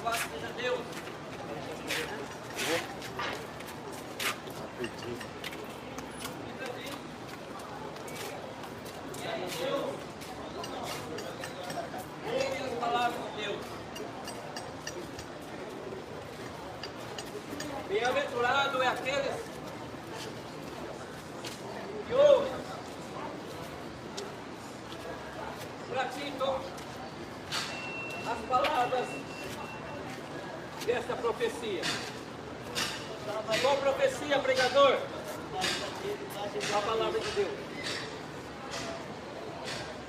Louvado seja Deus. E aí, Deus, ouve as palavras de Deus. Bem-aventurado é aqueles que ouvem, praticam as palavras desta profecia. Qual profecia, pregador? A palavra de Deus.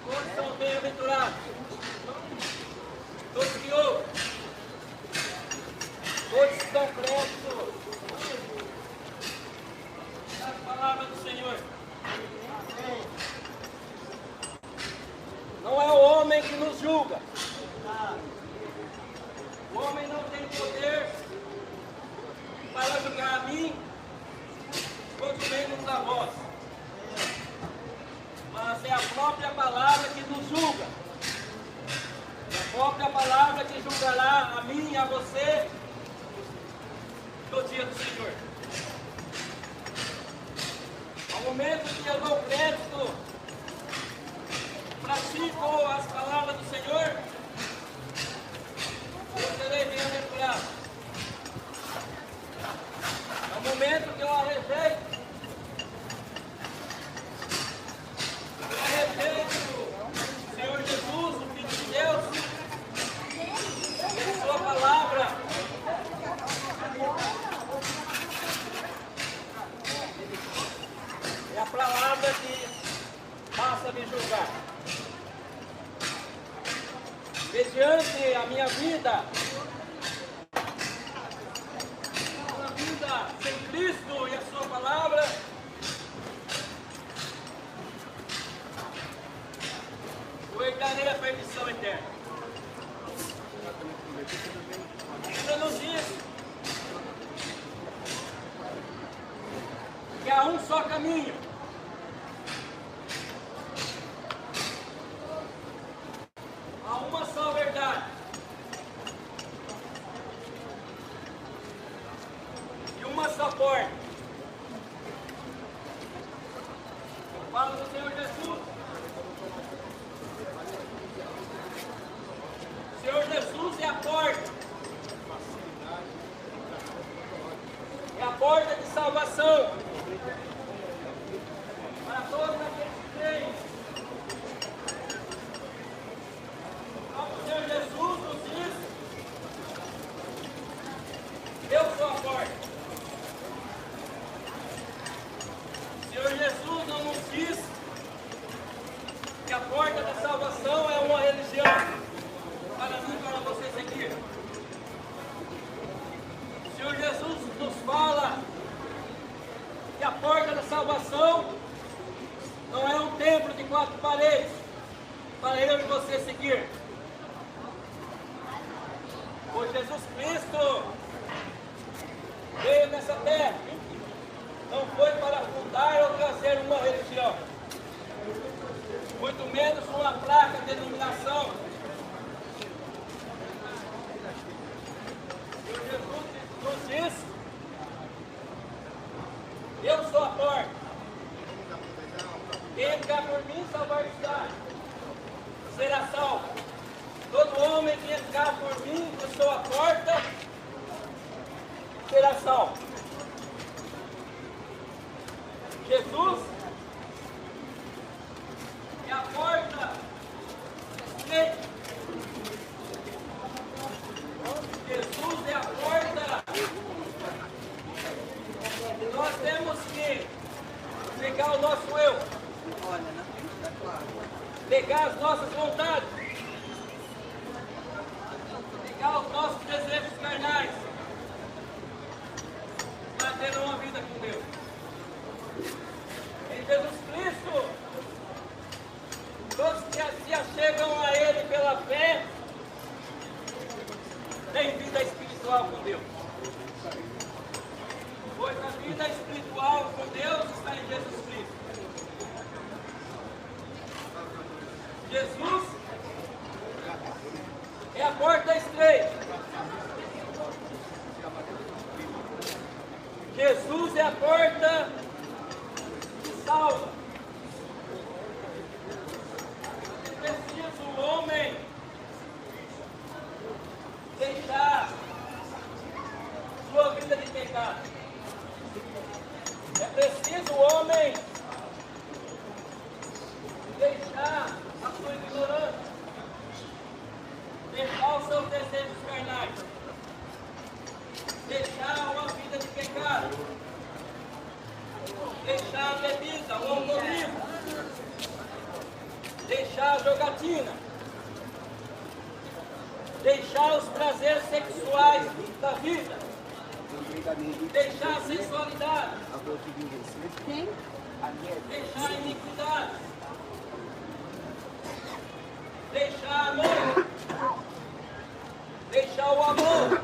Todos são bem-aventurados. Todos que ouvem. Todos que dão crédito às palavras do Senhor. Não é o homem que nos julga. O homem não tem poder para julgar a mim, quanto menos a vós. Mas é a própria palavra que nos julga. É a própria palavra que julgará a mim e a você no dia do Senhor. Ao momento que eu dou crédito, pratico as palavras do Senhor, eu serei bem-aventurado. No momento que eu rejeito o Senhor Jesus, o Filho de Deus, e a sua palavra, é a palavra que passa a me julgar. Mediante a minha vida, sem Cristo e a sua palavra, eu herdarei a perdição eterna. Ainda nos diz que há um só caminho. Há uma só verdade. Uma só porta. Fala do Senhor Jesus. O Senhor Jesus é a porta. É a porta de salvação para todos aqueles que creem. O Senhor Jesus nos diz: eu sou a porta. O Senhor Jesus não nos diz que a porta da salvação é uma religião para mim e para você seguir. O Senhor Jesus nos fala que a porta da salvação não é um templo de 4 paredes para eu e você seguir. Pois Jesus Cristo veio nessa terra. Não foi para fundar ou trazer uma religião, muito menos uma placa de iluminação. E Jesus nos diz: eu sou a porta. Quem entrar por mim salvar-se-á, será salvo. Todo homem que entrar por mim, que sou a porta, será salvo. Jesus é a porta estreita. Jesus é a porta. E nós temos que pegar o nosso eu, pegar as nossas vontades, pegar os nossos desejos carnais, para ter uma vida com Deus. Em Jesus Cristo, todos que se achegam a Ele pela fé, têm vida espiritual com Deus. Pois a vida espiritual com Deus está em Jesus Cristo. Jesus é a porta estreita. é a porta que salva. É preciso o homem deixar sua vida de pecado. É preciso o homem deixar a sua ignorância, deixar os seus desejos carnais, deixar uma vida de pecado, deixar a bebida, o alcoolismo, deixar a jogatina, deixar os prazeres sexuais da vida, deixar a sensualidade, deixar a iniquidade, deixar a noite, deixar o amor,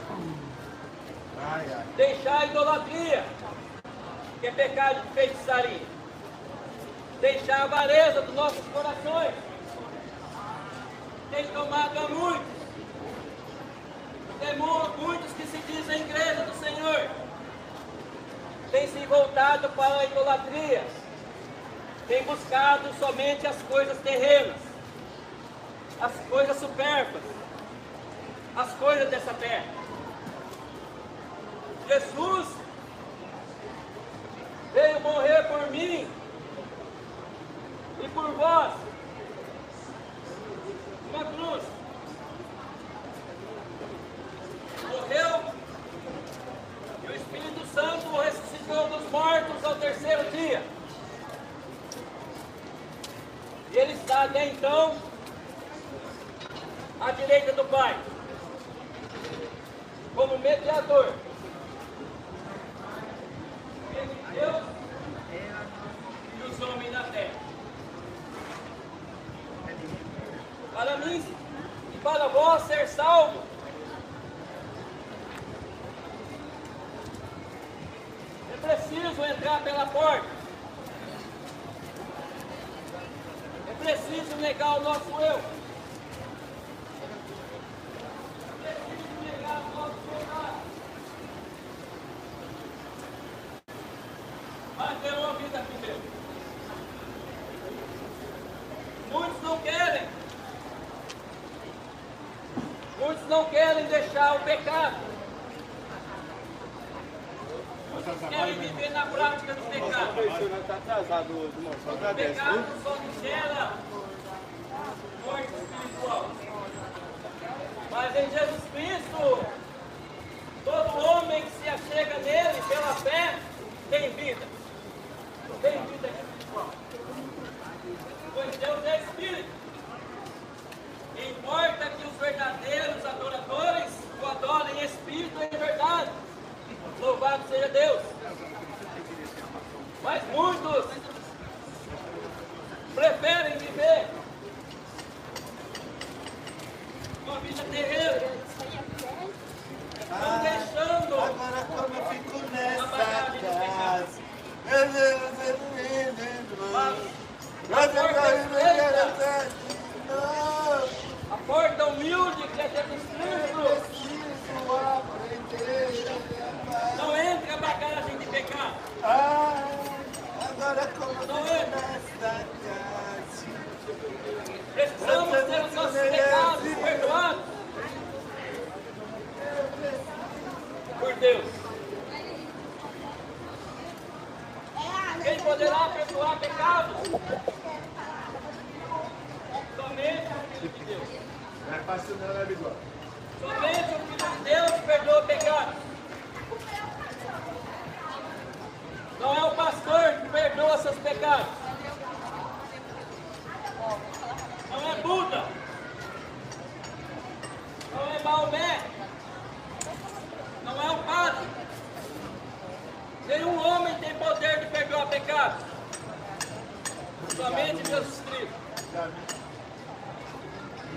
deixar a idolatria, que é pecado de feitiçaria, deixar a avareza dos nossos corações. Tem tomado a muitos, tem muitos que se dizem igreja do Senhor, tem se voltado para a idolatria, tem buscado somente as coisas terrenas, as coisas supérfluas, as coisas dessa terra. Jesus veio morrer por mim e por vós, uma cruz. Morreu e o Espírito Santo o ressuscitou dos mortos ao terceiro dia. E ele está até então à direita do Pai, como mediador entre Deus e os homens da terra. Para mim e para vós ser salvo, é preciso entrar pela porta, é preciso negar o nosso eu, é preciso negar o nosso pecado, mas ter uma vida com Deus. Muitos não querem deixar o pecado. Muitos querem viver na prática do pecado. O pecado só nos gera morte espiritual. Mas em Jesus Cristo, todo homem que se achega nele pela fé tem vida. Tem vida espiritual. Pois Deus é Espírito. Importa que os verdadeiros adoradores o adorem em espírito e em verdade. Louvado seja Deus. Mas muitos preferem viver uma vida terrena, não deixando agora como eu fico nessa a bagagem do pecado. A porta humilde que é Jesus Cristo. Não entre a bagagem de pecado. Agora como eu Não fico entra. nessa casa. Precisamos ter os nossos pecados perdoados por Deus. Quem poderá perdoar pecados? Somente o Filho de Deus. Não é fácil não, né, Bigode? Somente o Filho de Deus perdoa pecados. Não é o pastor que perdoa seus pecados. Não é Buda. Não é Maomé. Não é o padre. Nenhum homem tem poder de perdoar pecados. Somente Jesus Cristo.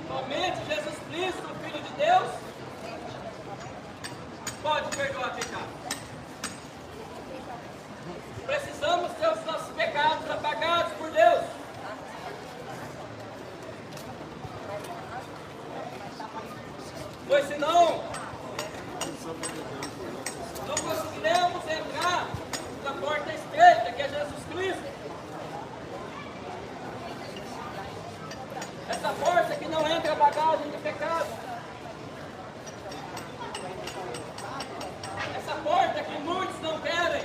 Somente Jesus Cristo, o Filho de Deus, pode perdoar pecados. Precisamos ter os nossos pecados apagados por Deus. Pois senão, não conseguiremos entrar na é Jesus Cristo. Essa porta que não entra bagagem de pecado. Essa porta que muitos não querem.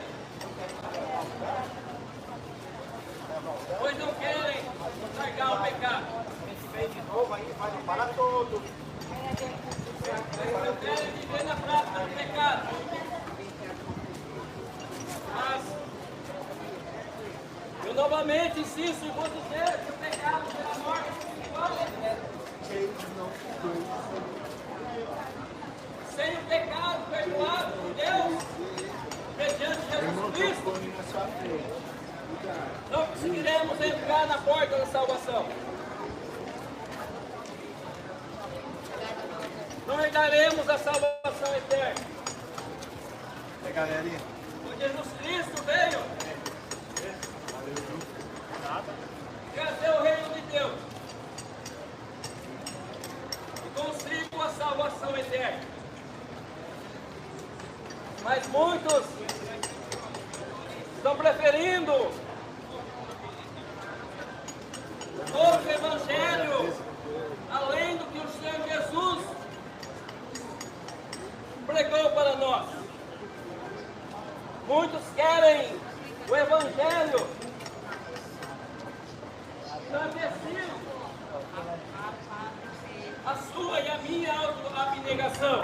Pois não querem largar o pecado. Vem de novo aí, vai para todo. Pois não querem viver na prática do pecado. Mas eu novamente insisto e vou dizer que o pecado pela morte espiritual, sem o pecado perdoado por Deus, mediante Jesus Cristo, não conseguiremos entrar na porta da salvação. Não herdaremos a salvação eterna. Galerinha. O Jesus Cristo veio trazer o reino de Deus e consigo a salvação eterna. Mas muitos estão preferindo outro evangelho além do que o Senhor Jesus pregou para nós. Muitos querem o evangelho clandestino, a sua e a minha autoabnegação.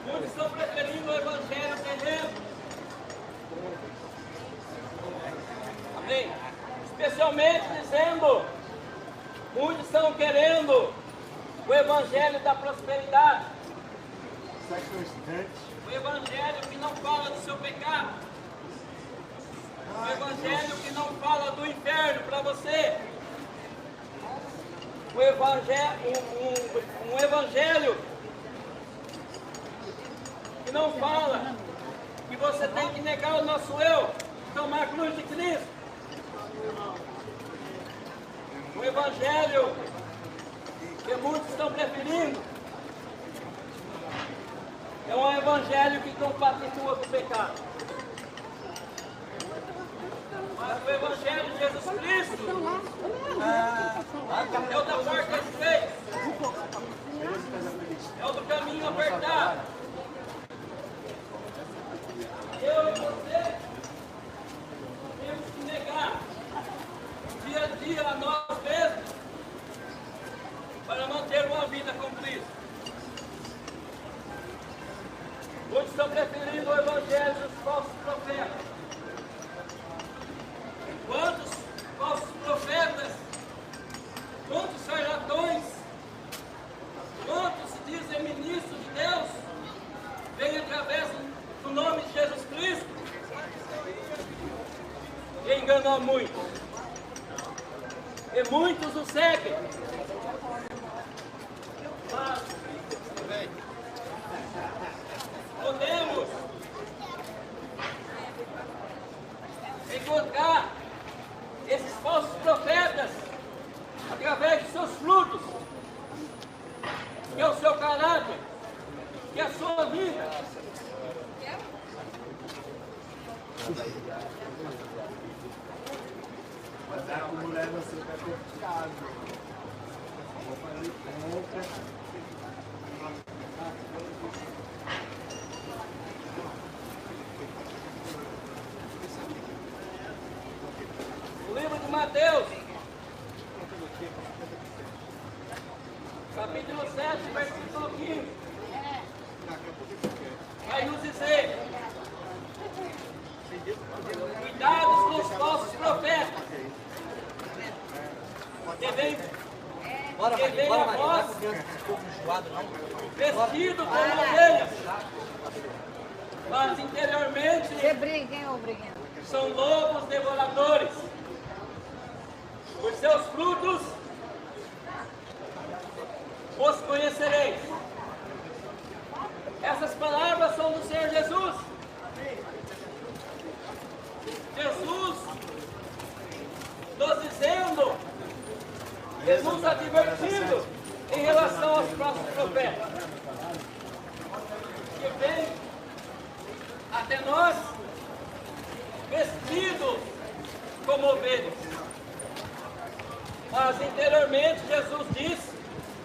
Muitos estão preferindo o evangelho terreno. Amém? Especialmente dizendo, muitos estão querendo o evangelho da prosperidade. O evangelho que não fala do seu pecado. O evangelho que não fala do inferno para você. O evangelho, um evangelho que não fala que você tem que negar o nosso eu, tomar a cruz de Cristo. O evangelho que muitos estão preferindo é um evangelho que compactua com o pecado. Mas o evangelho de Jesus Cristo é o da porta estreita, é o do caminho apertado. Eu e você temos que negar dia a dia a nós mesmos para manter uma vida com Cristo. Muitos estão preferindo o evangelho dos falsos profetas. Quantos falsos profetas, quantos charlatões, quantos se dizem ministros de Deus, vêm através do nome de Jesus Cristo e enganam a muitos. E muitos o seguem. Mas podemos encontrar esses falsos profetas através de seus frutos, que é o seu caráter, que é a sua vida. Mas é como mulher você vai ter casa. Vou fazer compra. O livro de Mateus, capítulo 7, versículo 15, vai nos dizer: cuidados com os falsos profetas, que vem a vós vestido como ovelhas, mas interiormente são lobos devoradores. Por seus frutos os conhecereis. Essas palavras são do Senhor Jesus. Jesus nos dizendo, Jesus advertindo em relação aos falsos profetas que vêm até nós como ovelhas. Mas interiormente Jesus disse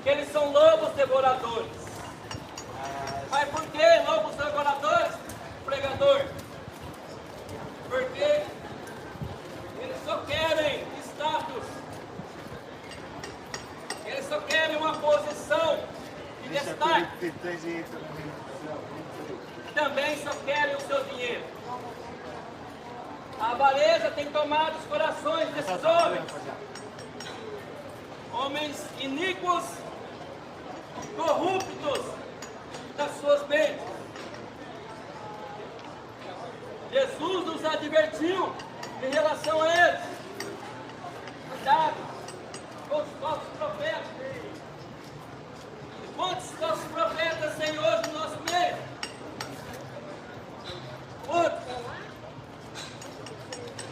que eles são lobos devoradores. Mas por que lobos devoradores, pregador? Porque eles só querem status, eles só querem uma posição de destaque, também só querem o seu dinheiro. A avareza tem tomado os corações desses homens iníquos, corruptos das suas mentes. Jesus nos advertiu em relação a eles. Cuidado com os falsos profetas. Quantos falsos profetas tem hoje no nosso meio? Quantos?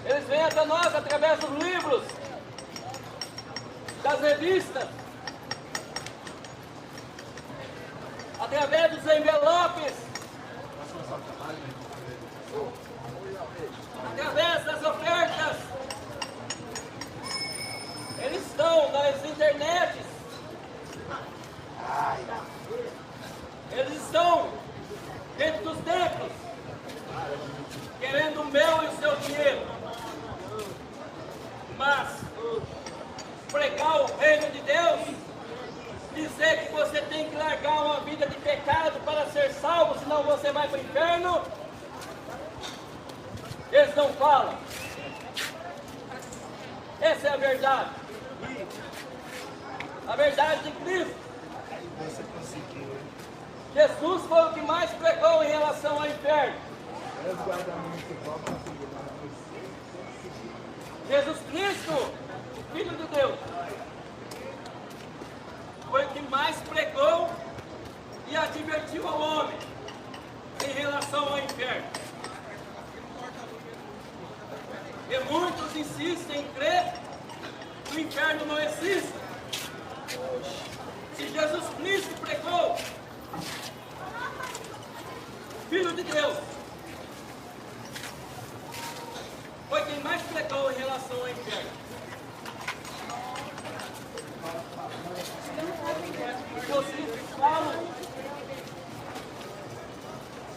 Eles vêm até nós através dos livros, das revistas, através dos envelopes, através das ofertas. Eles estão nas internets. Eles estão dentro dos templos, querendo o meu e o seu dinheiro. Mas pregar o reino de Deus, dizer que você tem que largar uma vida de pecado para ser salvo, senão você vai para o inferno, eles não falam. Essa é a verdade. A verdade de Cristo. Jesus foi o que mais pregou em relação ao inferno. Jesus Cristo, o Filho de Deus, foi o que mais pregou e advertiu ao homem em relação ao inferno. E muitos insistem em crer que o inferno não existe. Se Jesus Cristo pregou, Filho de Deus, foi quem mais pregou em relação ao inferno. O que eu sempre falo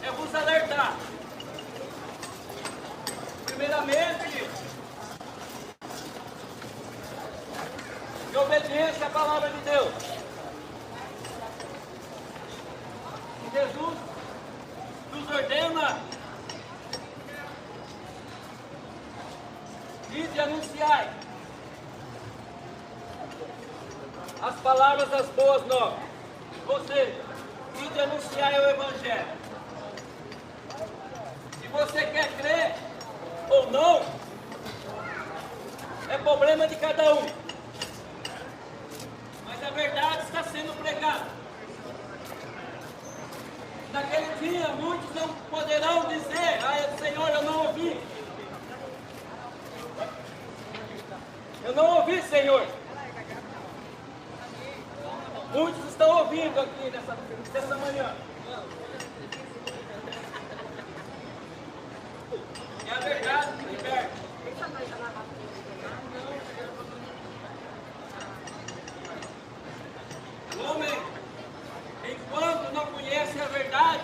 é vos alertar. Primeiramente, de obediência à palavra de Deus. Jesus nos ordena de anunciar as palavras das boas novas, ou seja, de anunciar o Evangelho. Se você quer crer ou não, é problema de cada um, mas a verdade está sendo pregada. Naquele dia, muitos não poderão dizer: ah, Senhor, eu não ouvi. Eu não ouvi, Senhor. Muitos estão ouvindo aqui nessa manhã. É a verdade que liberta. O homem, enquanto não conhece a verdade,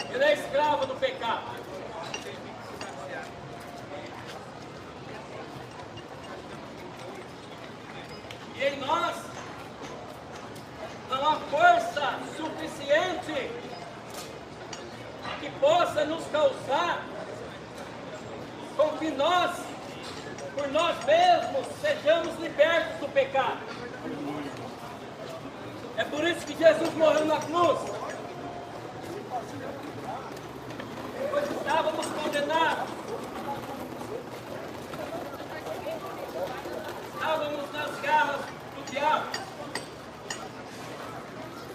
ele é escravo do pecado. E em nós não há força suficiente que possa nos causar com que nós, por nós mesmos, sejamos libertos do pecado. É por isso que Jesus morreu na cruz. Pois estávamos condenados. Estávamos nas garras do diabo.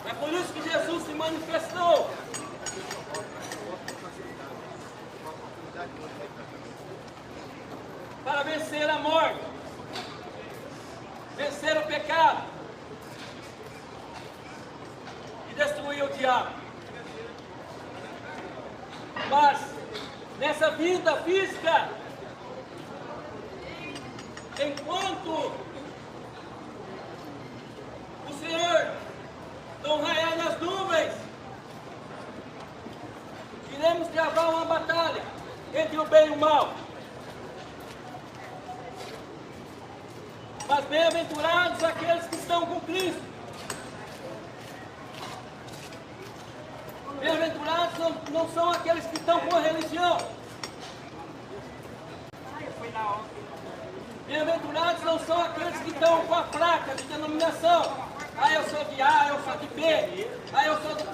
É por isso que Jesus se manifestou. Para vencer a morte, vencer o pecado e destruir o diabo. Mas nessa vida física, enquanto o Senhor não raiar nas nuvens, iremos travar uma batalha entre o bem e o mal. Mas bem-aventurados aqueles que estão com Cristo. Bem-aventurados não são aqueles que estão com a religião. Bem-aventurados não são aqueles que estão com a placa de denominação. Ah, eu sou de A, eu sou de B, ah, eu sou de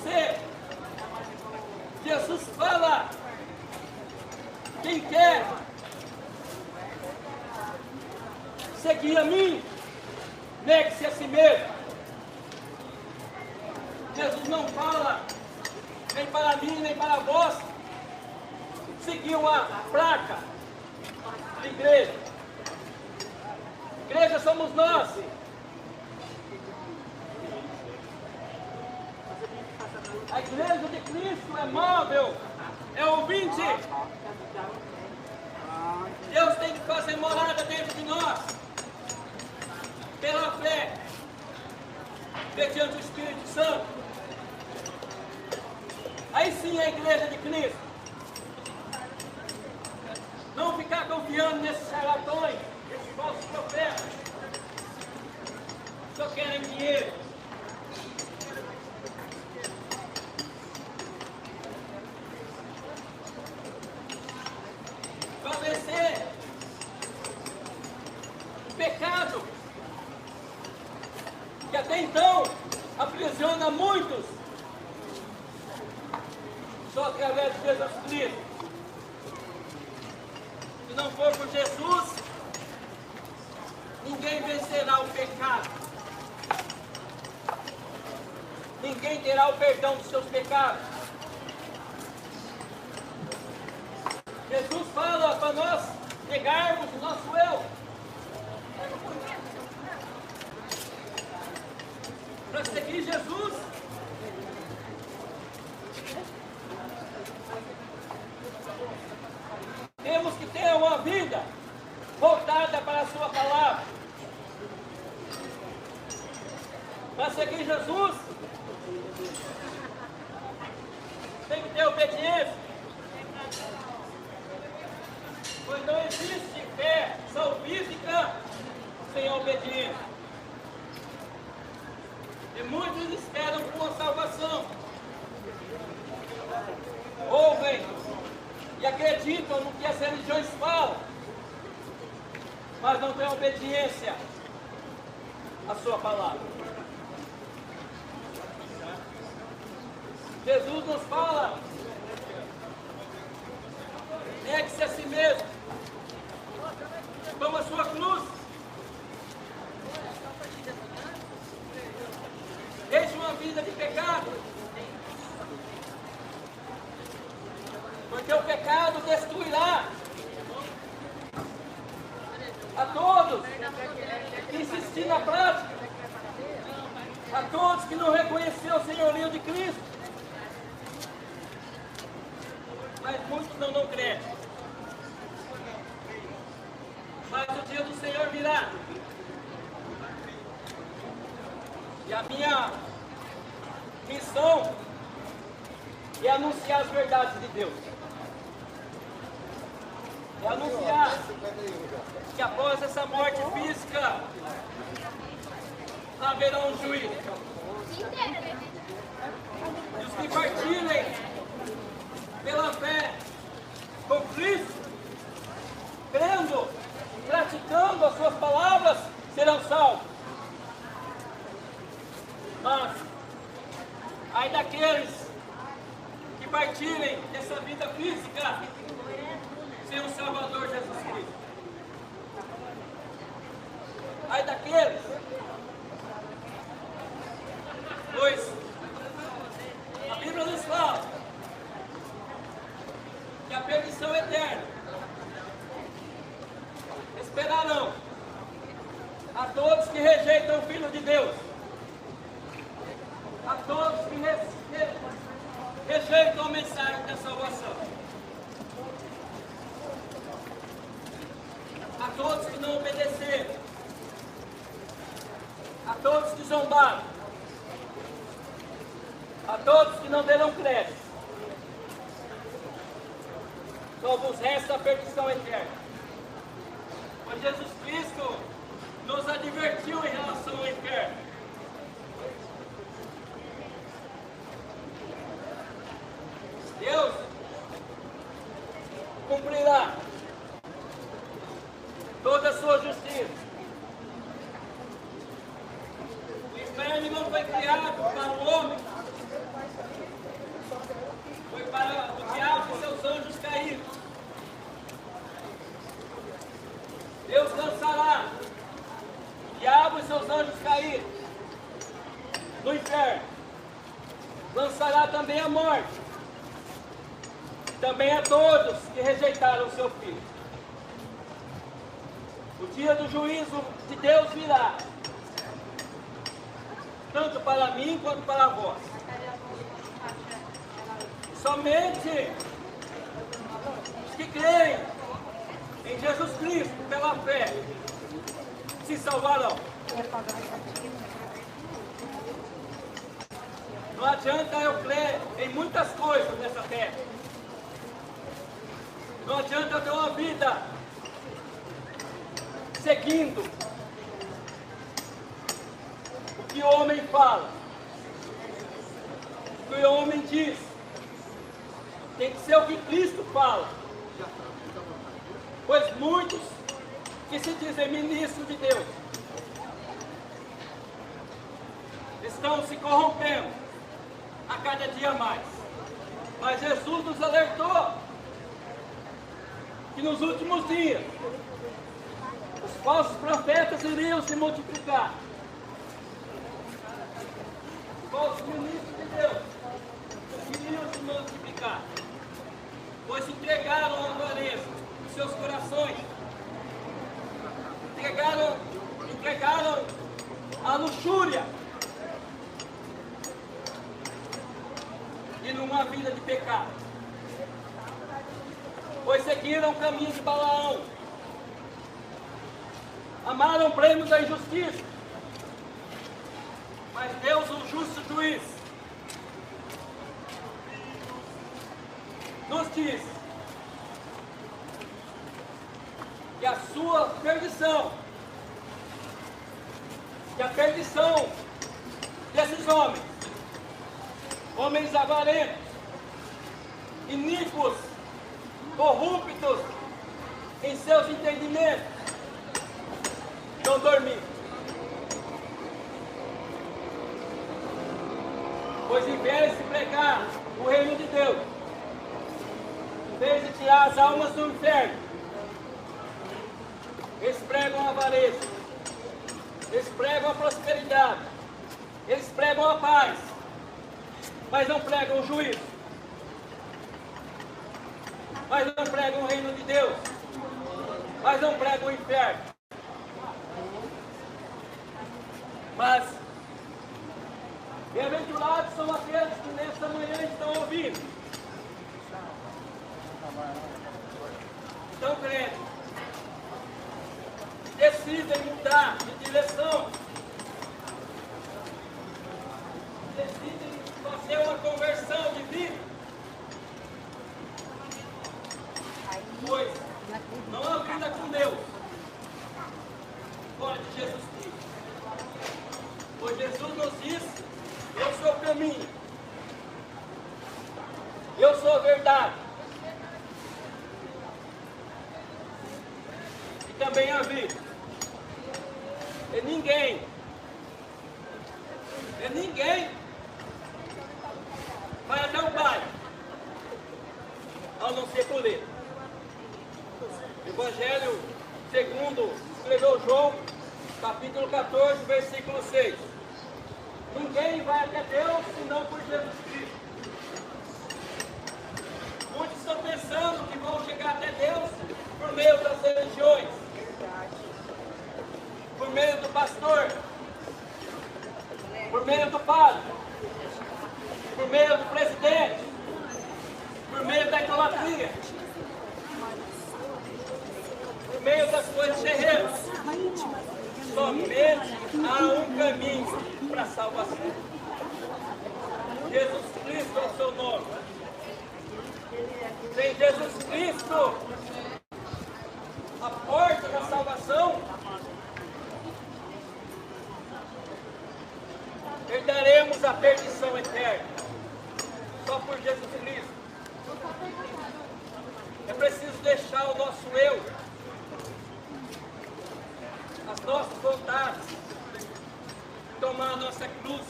C. Jesus fala, quem quer seguir a mim, negue-se a si mesmo. Jesus não fala, nem para mim, nem para vós, seguir uma placa de igreja. Igreja somos nós. A igreja de Cristo é móvel, é ouvinte. Deus tem que fazer morada dentro de nós, pela fé, mediante o Espírito Santo. Aí sim é a igreja de Cristo. Não ficar confiando nesses charlatões, esses falsos profetas, só querem dinheiro. Para vencer o pecado que até então aprisiona muitos, só através de Jesus Cristo. Se não for por Jesus, ninguém vencerá o pecado. Ninguém terá o perdão dos seus pecados. Jesus fala para nós negarmos o nosso eu. Para seguir Jesus, temos que ter uma vida voltada para a sua palavra. Para seguir Jesus, tem que ter obediência. Pois não existe fé salvífica sem obediência. E muitos esperam por uma salvação. Ouvem e acreditam no que as religiões falam, mas não têm obediência à sua palavra. Jesus nos fala, negue-se a si mesmo, toma a sua cruz, deixe uma vida de pecado, porque o pecado destruirá a todos que insistir na prática, a todos que não reconheceram o senhorio de Cristo. Mas muitos não creem. Mas o dia do Senhor virá. E a minha missão é anunciar as verdades de Deus. É anunciar que após essa morte física haverá um juízo. E os que partilhem pela fé com Cristo, crendo, praticando as suas palavras, serão salvos. Mas, ai daqueles que partilhem dessa vida física sem o Salvador Jesus Cristo. Ai daqueles, pois a Bíblia nos fala que a perdição eterna esperarão a todos que rejeitam o Filho de Deus, a todos que rejeitam a mensagem da salvação. a todos que não obedeceram, a todos que zombaram, a todos que não deram crédito. Só vos resta a perdição eterna. Mas Jesus Cristo nos advertiu em relação ao inferno. Deus cumprirá toda a sua justiça. O inferno não foi criado para o homem, foi para o diabo e seus anjos caídos. Deus lançará o diabo e seus anjos caídos no inferno. Lançará também a morte, também a todos que rejeitaram o seu Filho. O dia do juízo de Deus virá, tanto para mim quanto para vós. Somente os que creem em Jesus Cristo pela fé se salvarão. Não adianta eu crer em muitas coisas nessa terra. Não adianta eu ter uma vida seguindo o que o homem fala, o que o homem diz. Tem que ser o que Cristo fala. Pois muitos que se dizem ministros de Deus estão se corrompendo a cada dia mais. Mas Jesus nos alertou que nos últimos dias os falsos profetas iriam se multiplicar. Os falsos ministros de Deus iriam se multiplicar, pois entregaram a avareza dos seus corações, entregaram a luxúria e numa vida de pecado, pois seguiram o caminho de Balaão, amaram o prêmio da injustiça, mas Deus, o justo juiz, nos diz que a sua perdição, que a perdição desses homens avarentos, iníquos, corruptos em seus entendimentos, não dormir. Pois em vez de pregar o reino de Deus, em vez de tirar as almas do inferno, eles pregam a avareza, eles pregam a prosperidade, eles pregam a paz, mas não pregam o juízo, mas não pregam o reino de Deus, mas não pregam o inferno. Mas bem-aventurados são aqueles que nesta manhã estão ouvindo, estão crendo, decidem mudar de direção, decidem fazer uma conversão de vida, pois não há vida com Deus fora de Jesus Cristo. Pois Jesus nos diz: eu sou o caminho, eu sou a verdade e também a vida. E ninguém vai até o Pai ao não ser por Ele. Evangelho segundo escreveu João, capítulo 14, versículo 6. Ninguém vai até Deus senão por Jesus Cristo. Muitos estão pensando que vão chegar até Deus por meio das religiões, por meio do pastor, por meio do padre, por meio do presidente, por meio da idolatria. por meio das coisas terrenas. Somente há um caminho para a salvação. Jesus Cristo é o seu nome. Sem Jesus Cristo, a porta da salvação, herdaremos a perdição eterna. Só por Jesus Cristo. É preciso deixar o nosso eu, as nossas vontades, tomar a nossa cruz,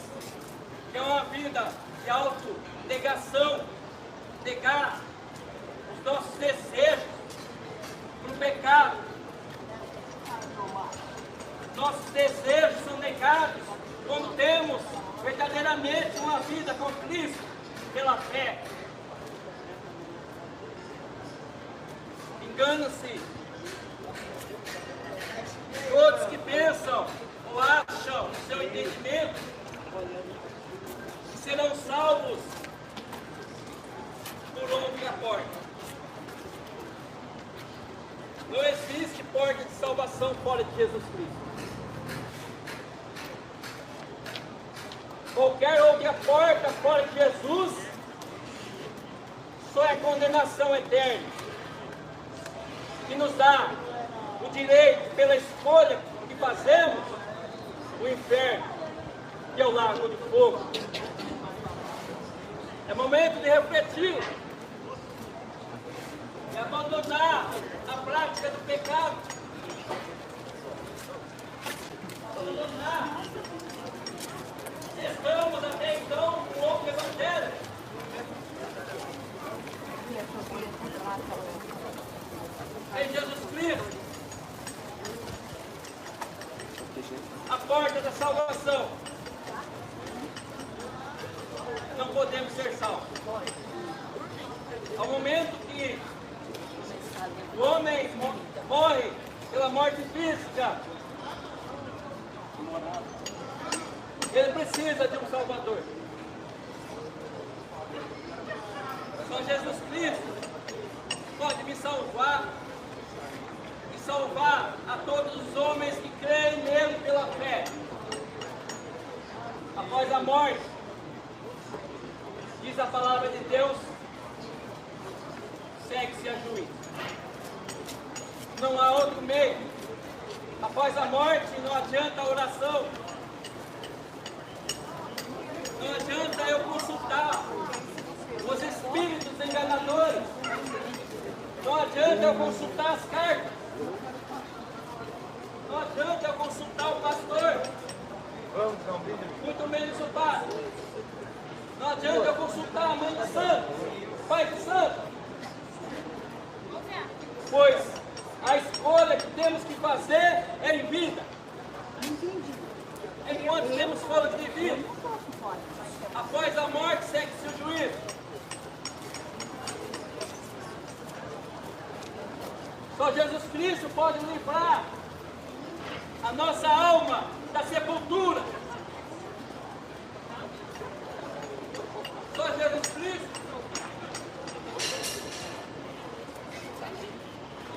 que é uma vida de autonegação, negar os nossos desejos para o pecado. Nossos desejos são negados quando temos verdadeiramente uma vida com Cristo pela fé. Engana-se todos que pensam ou acham no seu entendimento que serão salvos por outra porta. Não existe porta de salvação fora de Jesus Cristo. Qualquer outra porta fora de Jesus só é condenação eterna, que nos dá o direito, pela escolha que fazemos, o inferno, que é o lago de fogo. É momento de refletir e abandonar a prática do pecado. Abandonar. Estamos até então com outro evangelho. Em Jesus Cristo, a porta da salvação. Não podemos ser salvos. Ao momento que o homem morre pela morte física, ele precisa de um Salvador. Só Jesus Cristo pode me salvar e salvar a todos os homens que creem nele pela fé. Após a morte, diz a palavra de Deus, segue-se a juízo. Não há outro meio. Após a morte, não adianta a oração. Não adianta eu consultar os espíritos enganadores. Não adianta eu consultar as cartas. Não adianta eu consultar o pastor. Muito menos o padre. Não adianta eu consultar a mãe de santo, o pai de santo. Pois a escolha que temos que fazer é em vida. Enquanto temos fôlego de vida, após a morte segue-se o juízo. Só Jesus Cristo pode livrar a nossa alma da sepultura. Só Jesus Cristo.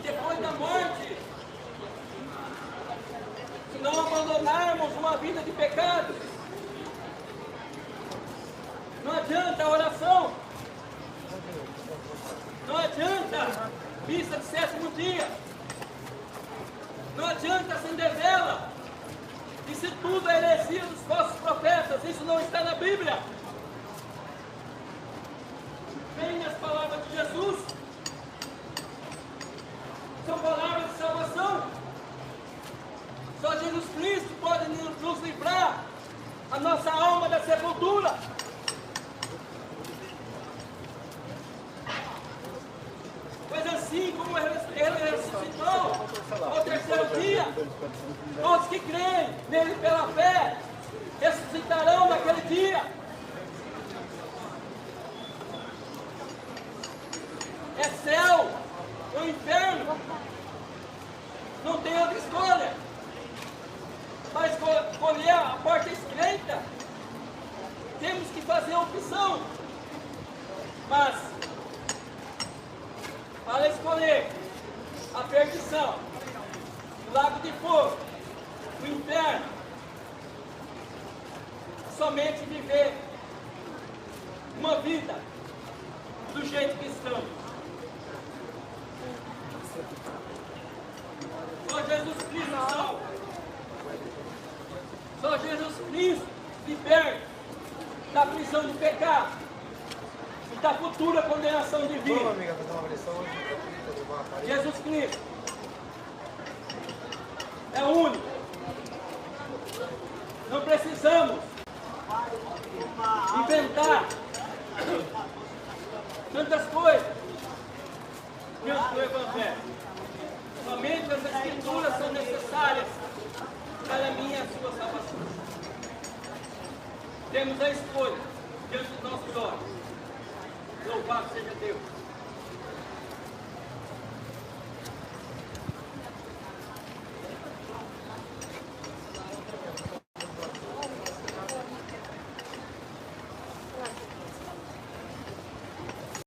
Depois da morte, se não abandonarmos uma vida de pecado, não adianta a oração, não adianta missa de sétimo dia, não adianta acender vela, isso tudo é heresia dos falsos profetas, isso não está na Bíblia. Vem as palavras de Jesus, são palavras de salvação. Só Jesus Cristo pode nos livrar a nossa alma da sepultura. Pois assim como ele ressuscitou ao terceiro dia, todos que creem nele pela fé ressuscitarão naquele dia. É céu ou inferno. Não tem outra escolha. Para escolher a porta estreita, temos que fazer a opção. Mas, para escolher a perdição, lago de fogo, o inferno, somente viver uma vida do jeito que estamos. Só Jesus Cristo salva. Só Jesus Cristo liberta da prisão do pecado e da futura condenação divina. Vamos, amiga, fazer uma pressão hoje. Jesus Cristo é o único. Não precisamos inventar tantas coisas diante do Evangelho. Somente as Escrituras são necessárias para a minha e a sua salvação. Temos a escolha diante dos nossos olhos. Louvado seja Deus.